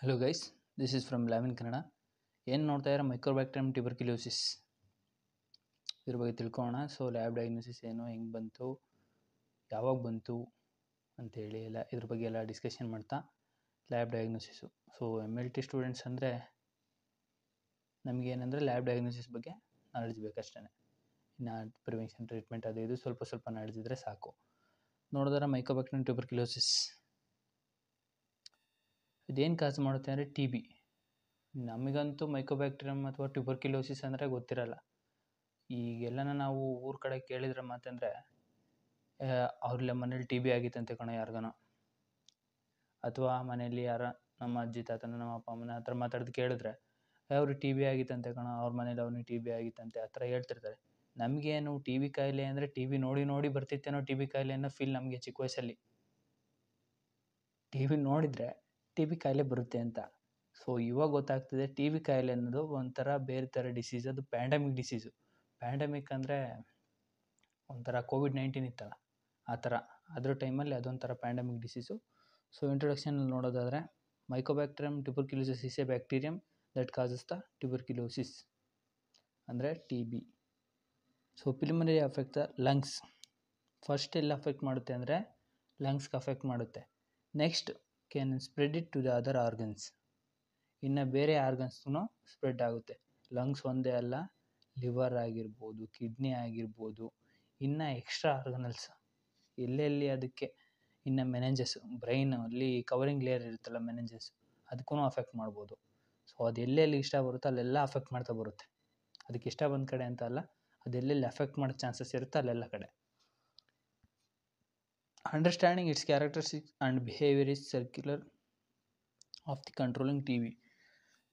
Hello guys, this is from ಲ್ಯಾವಿನ್ ಕನ್ನಡ. ಏನು ನೋಡ್ತಾ ಇರೋ ಮೈಕ್ರೋಬ್ಯಾಕ್ಟೀರಿಯಂ ಟ್ಯೂಬರ್ಕ್ಯುಲೋಸಿಸ್ ಇದ್ರ ಬಗ್ಗೆ ತಿಳ್ಕೊಳ್ಳೋಣ. ಸೊ ಲ್ಯಾಬ್ ಡಯಾಗ್ನೋಸಿಸ್ ಏನು, ಹೆಂಗೆ ಬಂತು, ಯಾವಾಗ ಬಂತು ಅಂತೇಳಿ ಎಲ್ಲ ಇದ್ರ ಬಗ್ಗೆ ಎಲ್ಲ ಡಿಸ್ಕಷನ್ ಮಾಡ್ತಾ lab diagnosis. So MLT students ಅಂದರೆ ನಮಗೇನೆಂದರೆ ಲ್ಯಾಬ್ ಡಯಾಗ್ನೋಸಿಸ್ ಬಗ್ಗೆ ನಾಲೆಡ್ಜ್ ಬೇಕಷ್ಟೇ. ಇನ್ನು ಪ್ರಿವೆನ್ಷನ್ ಟ್ರೀಟ್ಮೆಂಟ್ ಅದು ಇದು ಸ್ವಲ್ಪ ಸ್ವಲ್ಪ ನಾಲೆಡ್ಜಿದ್ರೆ ಸಾಕು. ನೋಡಿದ್ರೆ ಮೈಕ್ರೋಬ್ಯಾಕ್ಟೀರಿಯಂ ಟ್ಯೂಬರ್ಕ್ಯುಲೋಸಿಸ್ ಇದೇನು ಕಾಸು ಮಾಡುತ್ತೆ ಅಂದರೆ TB. ನಮಗಂತೂ ಮೈಕ್ರೋಬ್ಯಾಕ್ಟೀರಿಯಂ ಅಥವಾ ಟ್ಯೂಬರ್ಕ್ಯುಲೋಸಿಸ್ ಅಂದರೆ ಗೊತ್ತಿರಲ್ಲ. ಈಗೆಲ್ಲನ ನಾವು ಊರ ಕಡೆ ಕೇಳಿದ್ರೆ ಮಾತಂದರೆ ಅವ್ರ ಮನೇಲಿ TB ಆಗಿತ್ತಂತೆ ಕಣೋ ಯಾರಿಗನೋ, ಅಥವಾ ಮನೆಯಲ್ಲಿ ಯಾರ ನಮ್ಮ ಅಜ್ಜಿ ತಾತನ ನಮ್ಮ ಅಪ್ಪ ಅಮ್ಮನ ಹತ್ರ ಮಾತಾಡೋದು ಕೇಳಿದ್ರೆ ಅವ್ರಿಗೆ TB ಆಗಿತ್ತಂತೆ ಕಣೋ, ಅವ್ರ ಮನೇಲಿ ಅವ್ನಿಗೆ TB ಆಗಿತ್ತಂತೆ ಆ ಥರ ಹೇಳ್ತಿರ್ತಾರೆ. ನಮಗೇನು TB ಕಾಯಿಲೆ ಅಂದರೆ TB ನೋಡಿ ನೋಡಿ ಬರ್ತಿತ್ತೇನೋ TB ಕಾಯಿಲೆ ಅನ್ನೋ ಫೀಲ್ ನಮಗೆ ಚಿಕ್ಕ ವಯಸ್ಸಲ್ಲಿ. TB ನೋಡಿದರೆ TB ಕಾಯಿಲೆ ಬರುತ್ತೆ ಅಂತ. ಸೊ ಇವಾಗ ಗೊತ್ತಾಗ್ತಿದೆ TB ಕಾಯಿಲೆ ಅನ್ನೋದು ಒಂಥರ ಬೇರೆ ಥರ ಡಿಸೀಸ್, ಅದು ಪ್ಯಾಂಡಮಿಕ್ ಡಿಸೀಸು. ಪ್ಯಾಂಡಮಿಕ್ ಅಂದರೆ ಒಂಥರ COVID-19 ಇತ್ತಲ್ಲ ಆ ಥರ, ಅದ್ರ ಟೈಮಲ್ಲಿ ಅದೊಂಥರ ಪ್ಯಾಂಡಮಿಕ್ ಡಿಸೀಸು. ಸೊ ಇಂಟ್ರೊಡಕ್ಷನಲ್ಲಿ ನೋಡೋದಾದರೆ mycobacterium tuberculosis is a bacterium that causes the tuberculosis ಅಂದರೆ TB. So preliminary affect the lungs. First ಎಲ್ಲ ಅಫೆಕ್ಟ್ ಮಾಡುತ್ತೆ ಅಂದರೆ ಲಂಗ್ಸ್ಗೆ ಅಫೆಕ್ಟ್ ಮಾಡುತ್ತೆ. Next can spread it to the other organs. ಇನ್ನು ಬೇರೆ ಆರ್ಗನ್ಸ್ಗೂ ಸ್ಪ್ರೆಡ್ ಆಗುತ್ತೆ. ಲಂಗ್ಸ್ ಒಂದೇ ಅಲ್ಲ, ಲಿವರ್ ಆಗಿರ್ಬೋದು, ಕಿಡ್ನಿ ಆಗಿರ್ಬೋದು, ಇನ್ನು ಎಕ್ಸ್ಟ್ರಾ ಆರ್ಗನಲ್ಸ್ ಎಲ್ಲೆಲ್ಲಿ ಅದಕ್ಕೆ, ಇನ್ನು ಮೆನೆಂಜಸ್, ಬ್ರೈನ್ ಅಲ್ಲಿ ಕವರಿಂಗ್ ಲೇಯರ್ ಇರುತ್ತಲ್ಲ ಮೆನೆಂಜಸ್, ಅದಕ್ಕೂ ಅಫೆಕ್ಟ್ ಮಾಡ್ಬೋದು. ಸೊ ಅದು ಎಲ್ಲೆಲ್ಲಿ ಇಷ್ಟ ಬರುತ್ತೋ ಅಲ್ಲೆಲ್ಲ ಅಫೆಕ್ಟ್ ಮಾಡ್ತಾ ಬರುತ್ತೆ. ಅದಕ್ಕೆ ಇಷ್ಟ ಬಂದ ಕಡೆ ಅಂತ ಅಲ್ಲ, ಅದೆಲ್ಲೆಲ್ಲಿ ಅಫೆಕ್ಟ್ ಮಾಡೋ ಚಾನ್ಸಸ್ ಇರುತ್ತೆ ಅಲ್ಲೆಲ್ಲ ಕಡೆ. Understanding it's characteristics and behaviour is circular of the controlling TB.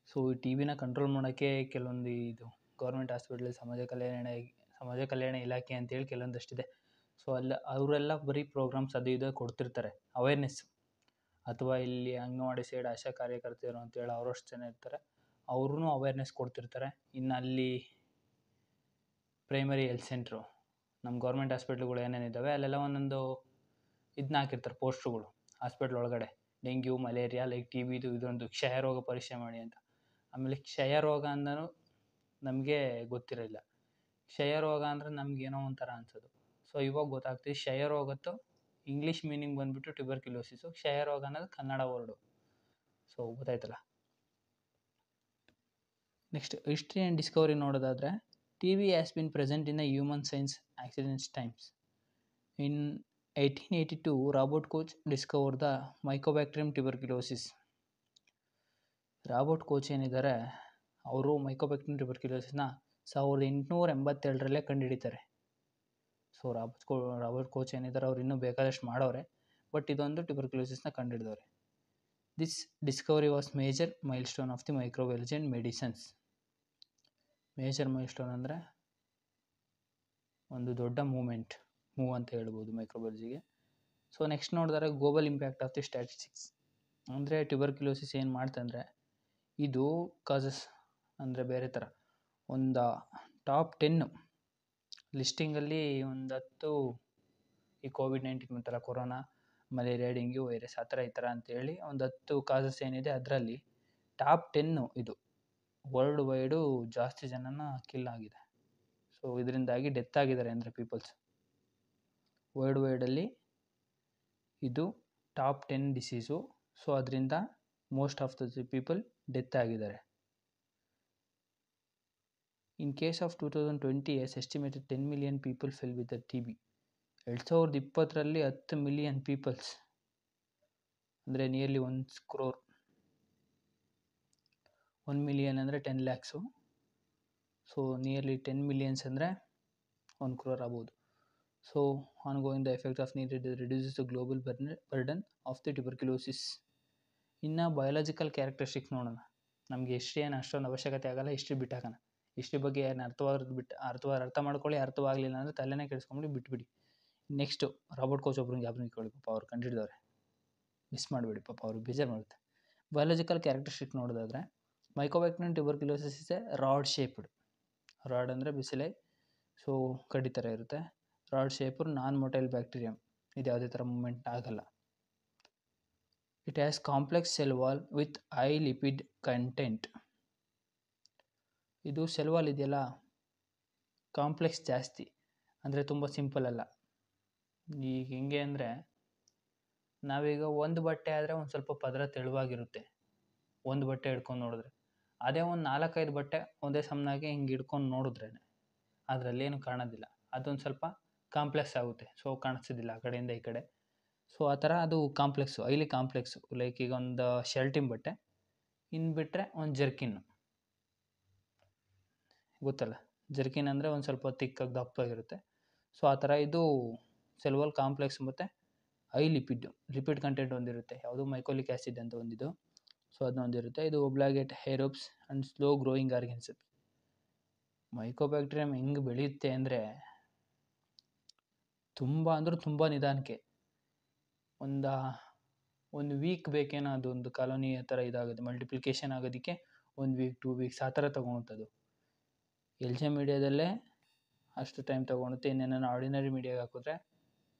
So ಈ TBನ ಕಂಟ್ರೋಲ್ ಮಾಡೋಕ್ಕೆ ಕೆಲವೊಂದು ಇದು ಗೌರ್ಮೆಂಟ್ ಹಾಸ್ಪಿಟ್ಲ್, ಸಮಾಜ ಕಲ್ಯಾಣ ಇಲಾಖೆ ಅಂತೇಳಿ ಕೆಲವೊಂದಷ್ಟಿದೆ. ಸೊ ಅವರೆಲ್ಲ ಬರೀ ಪ್ರೋಗ್ರಾಮ್ಸ್ ಅದು ಇದು ಕೊಡ್ತಿರ್ತಾರೆ, ಅವೇರ್ನೆಸ್. ಅಥವಾ ಇಲ್ಲಿ ಅಂಗನವಾಡಿ ಸೈಡ್ ಆಶಾ ಕಾರ್ಯಕರ್ತರು ಅಂತೇಳಿ ಅವರಷ್ಟು ಜನ ಇರ್ತಾರೆ, ಅವ್ರೂ ಅವೇರ್ನೆಸ್ ಕೊಡ್ತಿರ್ತಾರೆ. ಇನ್ನು ಅಲ್ಲಿ ಪ್ರೈಮರಿ ಹೆಲ್ತ್ ಸೆಂಟ್ರು, ನಮ್ಮ ಗೌರ್ಮೆಂಟ್ ಹಾಸ್ಪಿಟ್ಲ್ಗಳು ಏನೇನಿದ್ದಾವೆ ಅಲ್ಲೆಲ್ಲ ಒಂದೊಂದು ಇದನ್ನ ಹಾಕಿರ್ತಾರೆ ಪೋಸ್ಟ್ರುಗಳು ಹಾಸ್ಪಿಟ್ಲ್ ಒಳಗಡೆ. ಡೆಂಗ್ಯೂ, ಮಲೇರಿಯಾ, ಲೈಕ್ TBದು ಇದೊಂದು ಕ್ಷಯ ರೋಗ ಪರೀಕ್ಷೆ ಮಾಡಿ ಅಂತ. ಆಮೇಲೆ ಕ್ಷಯ ರೋಗ ಅಂದನು ನಮಗೆ ಗೊತ್ತಿರಲಿಲ್ಲ. ಕ್ಷಯ ರೋಗ ಅಂದರೆ ನಮಗೇನೋ ಒಂಥರ ಅನ್ಸೋದು. ಸೊ ಇವಾಗ ಗೊತ್ತಾಗ್ತೀವಿ ಕ್ಷಯ ರೋಗದ್ದು ಇಂಗ್ಲೀಷ್ ಮೀನಿಂಗ್ ಬಂದುಬಿಟ್ಟು ಟ್ಯೂಬರ್ಕ್ಯುಲೋಸಿಸು, ಕ್ಷಯ ರೋಗ ಅನ್ನೋದು ಕನ್ನಡ ವರ್ಡು. ಸೊ ಗೊತ್ತಾಯ್ತಲ್ಲ. ನೆಕ್ಸ್ಟ್ ಹಿಸ್ಟ್ರಿ ಆ್ಯಂಡ್ ಡಿಸ್ಕವರಿ ನೋಡೋದಾದರೆ TB has been present in the human since accidents times. In 1882 Robert Koch discover the mycobacterium tuberculosis. Robert Koch ಏನಿದ್ದಾರೆ ಅವರು ಮೈಕ್ರೋಬ್ಯಾಕ್ಟೀರಿಯಂ ಟ್ಯೂಬರ್ಕ್ಯುಲೋಸಿಸ್ನ 1887ರಲ್ಲೇ ಕಂಡುಹಿಡಿತಾರೆ. ಸೊ ರಾಬರ್ಟ್ ಕೋಚ್ ಏನಿದ್ದಾರೆ ಅವ್ರು ಇನ್ನೂ ಬೇಕಾದಷ್ಟು ಮಾಡವ್ರೆ, ಬಟ್ ಇದೊಂದು ಟ್ಯೂಬರ್ಕ್ಯುಲೋಸಿಸ್ನ ಕಂಡುಹಿಡಿದವ್ರೆ. This discovery was major milestone of the microbiology and medicines. Major milestone ಅಂದರೆ ಒಂದು ದೊಡ್ಡ ಮೂವ್ ಅಂತ ಹೇಳ್ಬೋದು ಮೈಕ್ರೋಬಯಾಲಜಿಗೆ. ಸೊ ನೆಕ್ಸ್ಟ್ ನೋಡಿದ್ರೆ global impact of the statistics. ಅಂದರೆ ಟ್ಯೂಬರ್ಕ್ಯುಲೋಸಿಸ್ ಏನು ಮಾಡ್ತಂದರೆ ಇದು ಕಾಸಸ್ ಅಂದರೆ ಬೇರೆ ಥರ ಒಂದು ಟಾಪ್ 10 ಲಿಸ್ಟಿಂಗಲ್ಲಿ ಒಂದು 10 ಈ COVID-19 ಒಂಥರ ಕೊರೋನಾ, ಮಲೇರಿಯಾ, ಡೆಂಗ್ಯೂ ವೈರಸ್ ಆ ಥರ ಈ ಥರ ಅಂತೇಳಿ ಒಂದು 10 ಕಾಸಸ್ ಏನಿದೆ ಅದರಲ್ಲಿ ಟಾಪ್ 10 ಇದು ವರ್ಲ್ಡ್ ವೈಡು ಜಾಸ್ತಿ ಜನನ ಕಿಲ್ ಆಗಿದೆ. ಸೊ ಇದರಿಂದಾಗಿ ಡೆತ್ ಆಗಿದ್ದಾರೆ ಅಂದರೆ ಪೀಪಲ್ಸ್ ವರ್ಲ್ಡ್ ವೈಡಲ್ಲಿ ಇದು ಟಾಪ್ 10 ಡಿಸೀಸು. ಸೊ ಅದರಿಂದ most of the people death ಆಗಿದ್ದಾರೆ. In case of 2020 as estimated 10 million people fell with the TB. 2020ರಲ್ಲಿ 10 ಮಿಲಿಯನ್ ಪೀಪಲ್ಸ್ ಅಂದರೆ ನಿಯರ್ಲಿ 1 crore. 1 ಮಿಲಿಯನ್ ಅಂದರೆ 10 lakhs. ಸೊ ನಿಯರ್ಲಿ 10 ಮಿಲಿಯನ್ಸ್ ಅಂದರೆ 1 crore ಆಗ್ಬೋದು. So ongoing the effect of needed reduces the global burden of the tuberculosis. ಇನ್ನು biological characteristics ನೋಡೋಣ. ನಮಗೆ history ಏನು ಅಷ್ಟೊಂದು ಅವಶ್ಯಕತೆ ಆಗಲ್ಲ, ಹಿಸ್ಟ್ರಿ ಬಿಟ್ಟಾಕೋಣ. ಹಿಸ್ಟ್ರಿ ಬಗ್ಗೆ ಏನು ಅರ್ಥ ಮಾಡ್ಕೊಳ್ಳಿ, ಅರ್ಥವಾಗಲಿಲ್ಲ ಅಂದರೆ ತಲೆನೇ ಕೆಡಿಸ್ಕೊಂಬಿಡಿ, ಬಿಟ್ಬಿಡಿ. ನೆಕ್ಸ್ಟು ರಾಬರ್ಟ್ ಕೋಚ್ ಒಬ್ರಿಗೆ ಯಾಬ್ರಿಗೆ ಕೇಳಿ, ಪಾಪ ಅವ್ರು ಕಂಡುಹಿಡಿದವ್ರೆ, ಮಿಸ್ ಮಾಡಬೇಡಿ, ಪಾಪ ಅವ್ರಿಗೆ ಬೇಜಾರು ಮಾಡುತ್ತೆ. ಬಯೋಲಾಜಿಕಲ್ ಕ್ಯಾರೆಕ್ಟರಿಸ್ಟಿಕ್ ನೋಡೋದಾದರೆ mycobacterium tuberculosis is a rod shaped. Rod ಅಂದರೆ ಬಿಸಿಲೆ, ಸೊ ಕಡ್ಡಿ ಥರ ಇರುತ್ತೆ. Rod shape non motile bacterium. ಇದು ಯಾವುದೇ ಥರ ಮೂಮೆಂಟ್ ಆಗಲ್ಲ. It has complex cell wall with high lipid content. ಇದು ಸೆಲ್ ವಾಲ್ ಇದೆಯಲ್ಲ, ಕಾಂಪ್ಲೆಕ್ಸ್ ಜಾಸ್ತಿ, ಅಂದರೆ ತುಂಬ ಸಿಂಪಲ್ ಅಲ್ಲ. ಈಗ ಹೆಂಗೆ ಅಂದರೆ, ನಾವೀಗ ಒಂದು ಬಟ್ಟೆ ಆದರೆ ಒಂದು ಸ್ವಲ್ಪ ಪದರ ತೆಳುವಾಗಿರುತ್ತೆ, ಒಂದು ಬಟ್ಟೆ ಹಿಡ್ಕೊಂಡು ನೋಡಿದ್ರೆ. ಅದೇ ಒಂದು 4-5 ಬಟ್ಟೆ ಒಂದೇ ಸಮನಾಗಿ ಹಿಂಗೆ ಹಿಡ್ಕೊಂಡು ನೋಡಿದ್ರೆ ಅದರಲ್ಲೇನು ಕಾಣೋದಿಲ್ಲ, ಅದೊಂದು ಸ್ವಲ್ಪ ಕಾಂಪ್ಲೆಕ್ಸ್ ಆಗುತ್ತೆ. ಸೊ ಕಾಣಿಸೋದಿಲ್ಲ ಆ ಕಡೆಯಿಂದ ಈ ಕಡೆ. ಸೊ ಆ ಥರ ಅದು ಕಾಂಪ್ಲೆಕ್ಸು, ಹೈಲಿ ಕಾಂಪ್ಲೆಕ್ಸು. ಲೈಕ್ ಈಗ ಒಂದು ಶರ್ಟಿನ ಬಟ್ಟೆ, ಇನ್ನು ಬಿಟ್ಟರೆ ಒಂದು ಜರ್ಕಿನ್ನು, ಗೊತ್ತಲ್ಲ ಜರ್ಕಿನ್ ಅಂದರೆ ಒಂದು ಸ್ವಲ್ಪ ತಿಕ್ಕಾಗಿ ದಪ್ಪಗಿರುತ್ತೆ. ಸೊ ಆ ಥರ ಇದು ಸೆಲ್ ವಾಲ್ ಕಾಂಪ್ಲೆಕ್ಸ್ ಮತ್ತು ಹೈ ಲಿಪಿಡ್ ಕಂಟೆಂಟ್ ಹೊಂದಿರುತ್ತೆ. ಯಾವುದು ಮೈಕೋಲಿಕ್ ಆ್ಯಸಿಡ್ ಅಂತ ಒಂದಿದು. ಸೊ ಅದನ್ನ ಹೊಂದಿರುತ್ತೆ. ಇದು ಒಬ್ಲಾಗೇಟ್ ಹೇರೋಬ್ಸ್ ಆ್ಯಂಡ್ ಸ್ಲೋ ಗ್ರೋಯಿಂಗ್ ಆರ್ಗನ್ಸಮ್. ಮೈಕೋಬ್ಯಾಕ್ಟೀರಿಯಮ್ ಹೆಂಗೆ ಬೆಳೆಯುತ್ತೆ ಅಂದರೆ ತುಂಬ ಅಂದ್ರೆ ತುಂಬ ನಿಧಾನಕ್ಕೆ. ಒಂದು ವೀಕ್ ಬೇಕೇನೋ ಅದೊಂದು ಕಾಲೋನಿ ಆ ಥರ ಇದಾಗುತ್ತೆ, ಮಲ್ಟಿಪ್ಲಿಕೇಶನ್ ಆಗೋದಕ್ಕೆ 1 ವೀಕ್ 2 ವೀಕ್ಸ್ ಆ ಥರ ತೊಗೊಳುತ್ತದು. ಎಲ್ಜೆ ಮೀಡಿಯಾದಲ್ಲೇ ಅಷ್ಟು ಟೈಮ್ ತೊಗೊಳುತ್ತೆ. ಇನ್ನೇನೋ ಆರ್ಡಿನರಿ ಮೀಡಿಯಾಗೆ ಹಾಕಿದ್ರೆ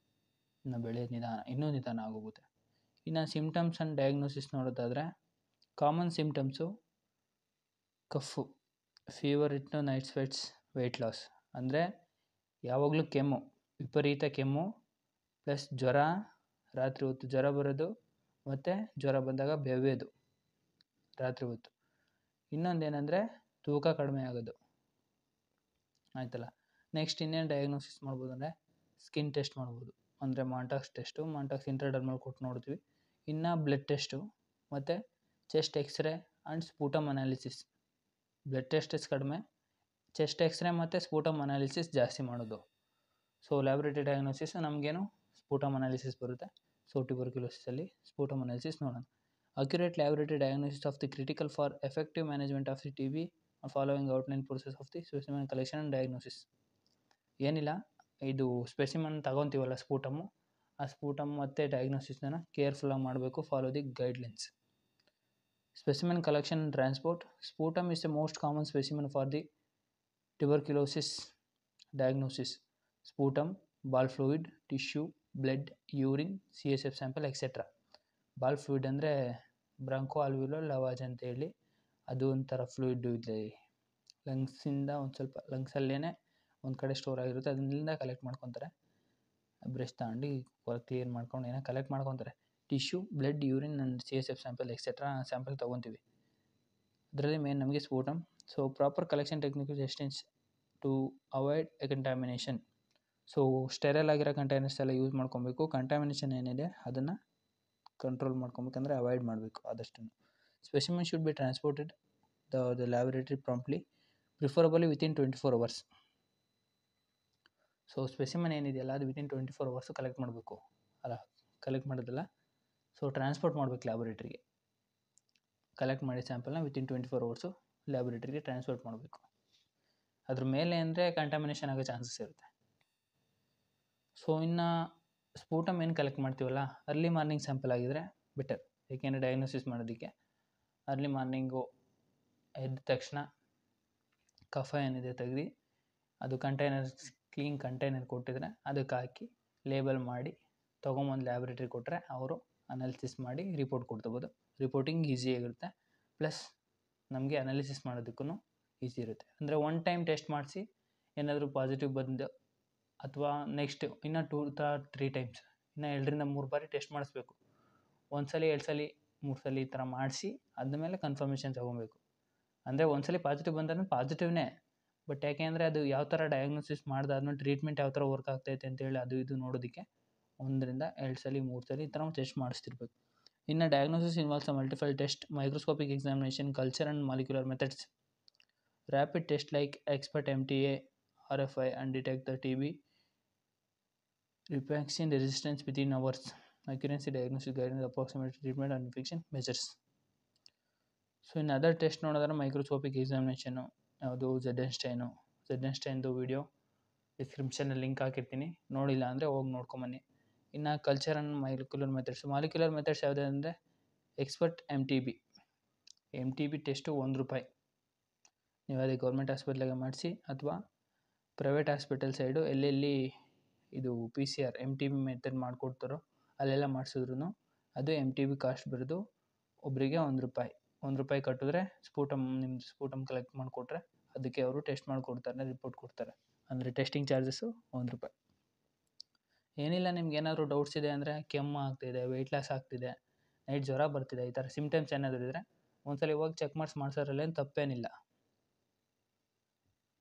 ಇನ್ನು ಬೆಳೆಯೋದು ಇನ್ನೂ ನಿಧಾನ ಆಗೋಗುತ್ತೆ. ಇನ್ನು ಸಿಮ್ಟಮ್ಸ್ ಆ್ಯಂಡ್ ಡಯಾಗ್ನೋಸಿಸ್ ನೋಡೋದಾದರೆ, ಕಾಮನ್ ಸಿಮ್ಟಮ್ಸು ಕಫು, ಫೀವರ್ ಇಟ್ಟು ನೈಟ್ ಸ್ವೆಟ್ಸ್, ವೆಯ್ಟ್ ಲಾಸ್. ಅಂದರೆ ಯಾವಾಗಲೂ ಕೆಮ್ಮು, ವಿಪರೀತ ಕೆಮ್ಮು ಪ್ಲಸ್ ಜ್ವರ, ರಾತ್ರಿ ಹೊತ್ತು ಜ್ವರ ಬರೋದು, ಮತ್ತು ಜ್ವರ ಬಂದಾಗ ಬೆವ್ಯೋದು ರಾತ್ರಿ ಹೊತ್ತು. ಇನ್ನೊಂದೇನೆಂದರೆ ತೂಕ ಕಡಿಮೆ ಆಗೋದು, ಆಯ್ತಲ್ಲ. ನೆಕ್ಸ್ಟ್ ಇನ್ನೇನು ಡಯಾಗ್ನೋಸಿಸ್ ಮಾಡ್ಬೋದು ಅಂದರೆ, ಸ್ಕಿನ್ ಟೆಸ್ಟ್ ಮಾಡ್ಬೋದು, ಅಂದರೆ ಮಾಂಟಾಕ್ಸ್ ಟೆಸ್ಟು, ಮಾಂಟಾಕ್ಸ್ ಇಂಟ್ರಾಡರ್ಮಲ್ ಕೊಟ್ಟು ನೋಡ್ತೀವಿ. ಇನ್ನು ಬ್ಲಡ್ ಟೆಸ್ಟು ಮತ್ತು chest x-ray and sputum analysis. Blood test ಕಡಿಮೆ, ಚೆಸ್ಟ್ ಎಕ್ಸ್ರೇ ಮತ್ತು ಸ್ಪೂಟಮ್ ಅನಾಲಿಸಿಸ್ ಜಾಸ್ತಿ ಮಾಡೋದು. ಸೊ ಲ್ಯಾಬ್ರೇಟರಿ ಡಯಾಗ್ನೋಸಿಸ್ ನಮಗೇನು ಸ್ಪೂಟಮ್ ಅನಾಲಿಸಿಸ್ ಬರುತ್ತೆ. ಸೊ ಟ್ಯೂಬರ್ಕ್ಯುಲೋಸಿಸಲ್ಲಿ ಸ್ಪೂಟಮ್ ಅನಾಲಿಸಿಸ್ ನೋಡೋಣ. Accurate laboratory diagnosis of the critical for effective management of the TB following outline process of the specimen collection and diagnosis. ಏನಿಲ್ಲ, ಇದು specimen ತಗೊತೀವಲ್ಲ ಸ್ಪೂಟಮ್ಮು, ಆ sputum ಮತ್ತು ಡಯಾಗ್ನೋಸಿಸ್ನ ಕೇರ್ಫುಲ್ಲಾಗಿ ಮಾಡಬೇಕು. Follow the guidelines. Specimen collection and transport. Sputum is the most common specimen for the tuberculosis diagnosis. Sputum, ball fluid, tissue, blood, urine, CSF sample, etc. Ball fluid ಅಂದರೆ ಬ್ರಾಂಕೋ ಆಲ್ವ್ಯೂಲರ್ ಲವಾಜ್ ಅಂತ ಹೇಳಿ, ಅದು ಒಂಥರ ಫ್ಲೂಯಿಡ್ ಇದೆ, ಲಂಗ್ಸಿಂದ ಒಂದು ಸ್ವಲ್ಪ ಲಂಗ್ಸಲ್ಲೇ ಒಂದು ಕಡೆ ಸ್ಟೋರ್ ಆಗಿರುತ್ತೆ, ಅದರಿಂದ ಕಲೆಕ್ಟ್ ಮಾಡ್ಕೊತಾರೆ. ಬ್ರಷ್ ತಗೊಂಡು ಕ್ಲೀನ್ ಮಾಡ್ಕೊಂಡು ಏನೋ ಕಲೆಕ್ಟ್ ಮಾಡ್ಕೊತಾರೆ. Tissue, blood, urine and CSF sample etcetera sample ತೊಗೊತೀವಿ. ಅದರಲ್ಲಿ ಮೇನ್ ನಮಗೆ sputum. So proper collection technique essentials to avoid contamination. So sterile ಆಗಿರೋ ಕಂಟೈನರ್ಸ್ ಎಲ್ಲ ಯೂಸ್ ಮಾಡ್ಕೊಬೇಕು. ಕಂಟ್ಯಾಮಿನೇಷನ್ ಏನಿದೆ ಅದನ್ನು ಕಂಟ್ರೋಲ್ ಮಾಡ್ಕೊಬೇಕಂದ್ರೆ ಅವಾಯ್ಡ್ ಮಾಡಬೇಕು ಆದಷ್ಟು. Specimen should be transported the laboratory promptly, preferably within 24 hours. So specimen ಏನಿದೆಯಲ್ಲ ಅದು ವಿತಿನ್ 24 hours ಕಲೆಕ್ಟ್ ಮಾಡಬೇಕು, ಕಲೆಕ್ಟ್ ಮಾಡೋದಲ್ಲ, ಸೊ ಟ್ರಾನ್ಸ್ಪೋರ್ಟ್ ಮಾಡಬೇಕು ಲ್ಯಾಬೊರೇಟ್ರಿಗೆ. ಕಲೆಕ್ಟ್ ಮಾಡಿ ಸ್ಯಾಂಪಲ್ನ ವಿತಿನ್ 24 hours ಲ್ಯಾಬೊರೇಟ್ರಿಗೆ ಟ್ರಾನ್ಸ್ಪೋರ್ಟ್ ಮಾಡಬೇಕು. ಅದ್ರ ಮೇಲೆ ಅಂದರೆ ಕಂಟ್ಯಾಮಿನೇಷನ್ ಆಗೋ ಚಾನ್ಸಸ್ ಇರುತ್ತೆ. ಸೊ ಇನ್ನು ಸ್ಪೂಟಮ್ ಏನು ಕಲೆಕ್ಟ್ ಮಾಡ್ತೀವಲ್ಲ, ಅರ್ಲಿ ಮಾರ್ನಿಂಗ್ ಸ್ಯಾಂಪಲ್ ಆಗಿದ್ರೆ ಬೆಟರ್. ಏಕೆಂದರೆ ಡಯಾಗ್ನೋಸಿಸ್ ಮಾಡೋದಕ್ಕೆ ಅರ್ಲಿ ಮಾರ್ನಿಂಗು ಎದ್ದ ತಕ್ಷಣ ಕಫ ಏನಿದೆ ತೆಗೆದು ಅದು ಕಂಟೈನರ್, ಕ್ಲೀನ್ ಕಂಟೈನರ್ ಕೊಟ್ಟಿದ್ರೆ ಅದಕ್ಕೆ ಹಾಕಿ ಲೇಬಲ್ ಮಾಡಿ ತೊಗೊಂಬಂದು ಲ್ಯಾಬ್ರೇಟ್ರಿಗೆ ಕೊಟ್ಟರೆ ಅವರು ಅನಾಲಿಸಿಸ್ ಮಾಡಿ ರಿಪೋರ್ಟ್ ಕೊಡ್ತಬೋದು. ರಿಪೋರ್ಟಿಂಗ್ ಈಸಿಯಾಗಿರುತ್ತೆ, ಪ್ಲಸ್ ನಮಗೆ ಅನಾಲಿಸಿಸ್ ಮಾಡೋದಕ್ಕೂ ಈಸಿ ಇರುತ್ತೆ. ಅಂದರೆ ಒನ್ ಟೈಮ್ ಟೆಸ್ಟ್ ಮಾಡಿಸಿ ಏನಾದರೂ ಪಾಸಿಟಿವ್ ಬಂದು, ಅಥವಾ ನೆಕ್ಸ್ಟ್ ಇನ್ನೂ 2-3 ಟೈಮ್ಸ್, ಇನ್ನು 2-3 ಬಾರಿ ಟೆಸ್ಟ್ ಮಾಡಿಸ್ಬೇಕು. 1 ಸಲ 2 ಸಲ 3 ಸಲ ಈ ಥರ ಮಾಡಿಸಿ ಆದಮೇಲೆ ಕನ್ಫರ್ಮೇಷನ್ ತೊಗೊಬೇಕು. ಅಂದರೆ 1 ಸಲ ಪಾಸಿಟಿವ್ ಬಂದ್ರೆ ಪಾಸಿಟಿವ್ನೇ, ಬಟ್ ಯಾಕೆ ಅಂದರೆ ಅದು ಯಾವ ಥರ ಡಯಾಗ್ನೋಸಿಸ್ ಮಾಡಿದಾದ್ಮೇಲೆ ಟ್ರೀಟ್ಮೆಂಟ್ ಯಾವ ಥರ ವರ್ಕ್ ಆಗ್ತೈತೆ ಅಂತೇಳಿ ಅದು ಇದು ನೋಡೋದಕ್ಕೆ 1-2 ಸಲ 3 ಸಲ ಈ ಥರ ಟೆಸ್ಟ್ ಮಾಡಿಸ್ತಿರ್ಬೇಕು. ಇನ್ನು diagnosis involves multiple test, microscopic examination, culture and molecular methods. Rapid test like expert MTA, RFI and detect the TB. Vaccine resistance within hours. Accuracy diagnosis guidance, approximate treatment and infection measures. So ಇನ್ನು other test ನೋಡೋದಾದ್ರೆ microscopic examination, ಯಾವುದು Z video ಡಿಸ್ಕ್ರಿಪ್ಷನಲ್ಲಿ link ಹಾಕಿರ್ತೀನಿ, ನೋಡಿಲ್ಲ ಅಂದರೆ ಹೋಗಿ ನೋಡ್ಕೊಂಬನ್ನಿ. ಇನ್ನು culture and molecular methods ಯಾವುದೇ ಅಂದರೆ ಎಕ್ಸ್ಪರ್ಟ್ MTB ಟೆಸ್ಟು ₹1. ನೀವು ಅದೇ ಗೌರ್ಮೆಂಟ್ ಹಾಸ್ಪಿಟ್ಲಿಗೆ ಮಾಡಿಸಿ ಅಥವಾ ಪ್ರೈವೇಟ್ ಹಾಸ್ಪಿಟಲ್ ಸೈಡು ಎಲ್ಲೆಲ್ಲಿ ಇದು PCR MTB ಮೆಥಡ್ ಮಾಡಿಕೊಡ್ತಾರೋ ಅಲ್ಲೆಲ್ಲ ಮಾಡಿಸಿದ್ರು ಅದು MTB ಕಾಸ್ಟ್ ಬರೋದು ಒಬ್ಬರಿಗೆ ₹1. ₹1 ಕಟ್ಟಿದ್ರೆ ನಿಮ್ಮದು ಸ್ಪೂಟಮ್ ಕಲೆಕ್ಟ್ ಮಾಡಿಕೊಟ್ರೆ ಅದಕ್ಕೆ ಅವರು ಟೆಸ್ಟ್ ಮಾಡಿಕೊಡ್ತಾರೆ, ರಿಪೋರ್ಟ್ ಕೊಡ್ತಾರೆ. ಅಂದರೆ ಟೆಸ್ಟಿಂಗ್ ಚಾರ್ಜಸ್ಸು ₹1. ಏನಿಲ್ಲ, ನಿಮ್ಗೆ ಏನಾದರೂ ಡೌಟ್ಸ್ ಇದೆ ಅಂದರೆ ಕೆಮ್ಮು ಆಗ್ತಿದೆ, ವೆಯ್ಟ್ ಲಾಸ್ ಆಗ್ತಿದೆ, ನೈಟ್ ಜ್ವರ ಬರ್ತಿದೆ, ಈ ಥರ ಸಿಮ್ಟಮ್ಸ್ ಏನಾದರೂ ಇದ್ದರೆ ಒಂದ್ಸಲ ಹೋಗಿ ಚೆಕ್ ಮಾಡ್ಸೋದ್ರಲ್ಲೇನು ತಪ್ಪೇನಿಲ್ಲ.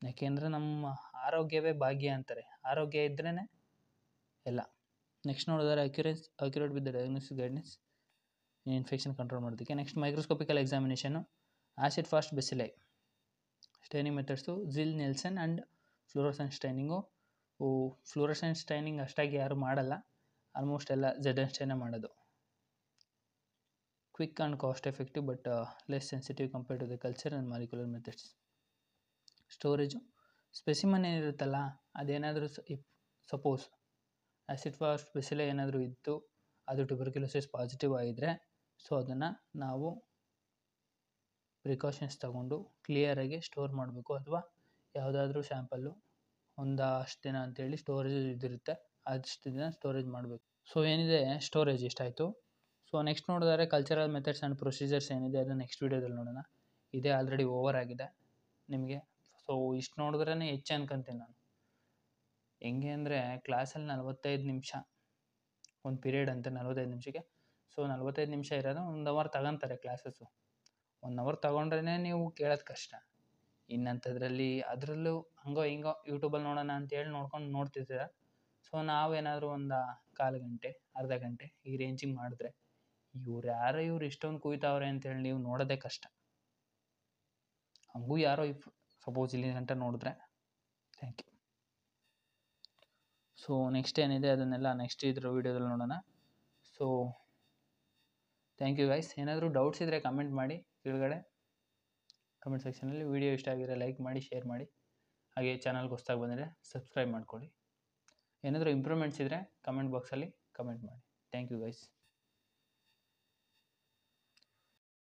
ಯಾಕೆಂದರೆ ನಮ್ಮ ಆರೋಗ್ಯವೇ ಭಾಗ್ಯ ಅಂತಾರೆ, ಆರೋಗ್ಯ ಇದ್ರೇ ಎಲ್ಲ. ನೆಕ್ಸ್ಟ್ ನೋಡಿದ್ರೆ accurate with the diagnosis guidance infection control ಮಾಡೋದಕ್ಕೆ. Next microscopical examination, acid fast bacilli staining methods, Ziehl Neelsen and fluorescence staining. Fluorescence staining ಅಷ್ಟಾಗಿ ಯಾರು ಮಾಡಲ್ಲ, ಆಲ್ಮೋಸ್ಟ್ ಎಲ್ಲ ZN ಮಾಡೋದು. Quick and cost effective but less sensitive compared to the culture and molecular methods. Storage, specimen ಏನಿರುತ್ತಲ್ಲ ಅದೇನಾದರೂ suppose acid fast ಬೆಸಿಲೈ ಏನಾದರೂ ಇದ್ದು ಅದು ಟ್ಯುಬರ್ಕ್ಯುಲೋಸಿಸ್ ಪಾಸಿಟಿವ್ ಆಗಿದ್ದರೆ ಸೊ ಅದನ್ನು ನಾವು ಪ್ರಿಕಾಷನ್ಸ್ ತಗೊಂಡು ಕ್ಲಿಯರಾಗಿ ಸ್ಟೋರ್ ಮಾಡಬೇಕು, ಅಥವಾ ಯಾವುದಾದ್ರೂ ಸ್ಯಾಂಪಲ್ಲು ಅಷ್ಟು ದಿನ ಅಂತೇಳಿ ಸ್ಟೋರೇಜ್ ಇದಿರುತ್ತೆ, ಅಷ್ಟು ದಿನ ಸ್ಟೋರೇಜ್ ಮಾಡಬೇಕು. ಸೊ ಏನಿದೆ ಸ್ಟೋರೇಜ್ ಇಷ್ಟಾಯಿತು. ಸೊ ನೆಕ್ಸ್ಟ್ ನೋಡಿದರೆ ಕಲ್ಚರಲ್ ಮೆಥಡ್ಸ್ ಆ್ಯಂಡ್ ಪ್ರೊಸೀಜರ್ಸ್ ಏನಿದೆ ಅದು ನೆಕ್ಸ್ಟ್ ವೀಡಿಯೋದಲ್ಲಿ ನೋಡೋಣ. ಇದೇ ಆಲ್ರೆಡಿ ಓವರ್ ಆಗಿದೆ ನಿಮಗೆ. ಸೊ ಇಷ್ಟು ನೋಡಿದ್ರೇ ಹೆಚ್ಚು ಅನ್ಕೊಂತೀನಿ ನಾನು. ಹೆಂಗೆ ಅಂದರೆ ಕ್ಲಾಸಲ್ಲಿ 45 ನಿಮಿಷ ಒಂದು ಪೀರಿಯಡ್ ಅಂತ 45 ನಿಮಿಷಕ್ಕೆ. ಸೊ 45 ನಿಮಿಷ ಇರೋದು 1 ಅವರ್ ತಗೊತಾರೆ ಕ್ಲಾಸಸ್ಸು. 1 ಅವರ್ ತೊಗೊಂಡ್ರೇ ನೀವು ಕೇಳೋದು ಕಷ್ಟ. ಇನ್ನಂಥದ್ರಲ್ಲಿ ಅದರಲ್ಲೂ ಹಂಗೋ ಹಿಂಗೋ ಯೂಟ್ಯೂಬಲ್ಲಿ ನೋಡೋಣ ಅಂತೇಳಿ ನೋಡ್ತಿರ್ತೀರ. ಸೊ ನಾವೇನಾದರೂ ಒಂದು ಕಾಲು ಗಂಟೆ, ಅರ್ಧ ಗಂಟೆ ಈ ರೇಂಜಿಗೆ ಮಾಡಿದ್ರೆ ಇವ್ರು ಇಷ್ಟೊಂದು ಕುಯ್ತಾವ್ರೆ ಅಂತೇಳಿ ನೀವು ನೋಡೋದೇ ಕಷ್ಟ. ಹಂಗೂ ಯಾರೋ ಸಪೋಸ್ ಇಲ್ಲಿ ಗಂಟ ನೋಡಿದ್ರೆ ಥ್ಯಾಂಕ್ ಯು. ಸೊ ನೆಕ್ಸ್ಟ್ ಏನಿದೆ ಅದನ್ನೆಲ್ಲ ನೆಕ್ಸ್ಟ್ ಇದ್ರ ವೀಡಿಯೋದಲ್ಲಿ ನೋಡೋಣ. So thank you guys. ಏನಾದರೂ ಡೌಟ್ಸ್ ಇದ್ದರೆ ಕಮೆಂಟ್ ಮಾಡಿ ಕೆಳಗಡೆ ಕಮೆಂಟ್ ಸೆಕ್ಷನಲ್ಲಿ. ವೀಡಿಯೋ ಇಷ್ಟ ಆಗಿದ್ರೆ ಲೈಕ್ ಮಾಡಿ, ಶೇರ್ ಮಾಡಿ, ಹಾಗೆ ಚಾನಲ್ಗೆ ಹೊಸ್ದಾಗಿ ಬಂದರೆ ಸಬ್ಸ್ಕ್ರೈಬ್ ಮಾಡ್ಕೊಳ್ಳಿ. ಏನಾದರೂ ಇಂಪ್ರೂವ್ಮೆಂಟ್ಸ್ ಇದ್ದರೆ ಕಮೆಂಟ್ ಬಾಕ್ಸಲ್ಲಿ ಕಮೆಂಟ್ ಮಾಡಿ. Thank you guys.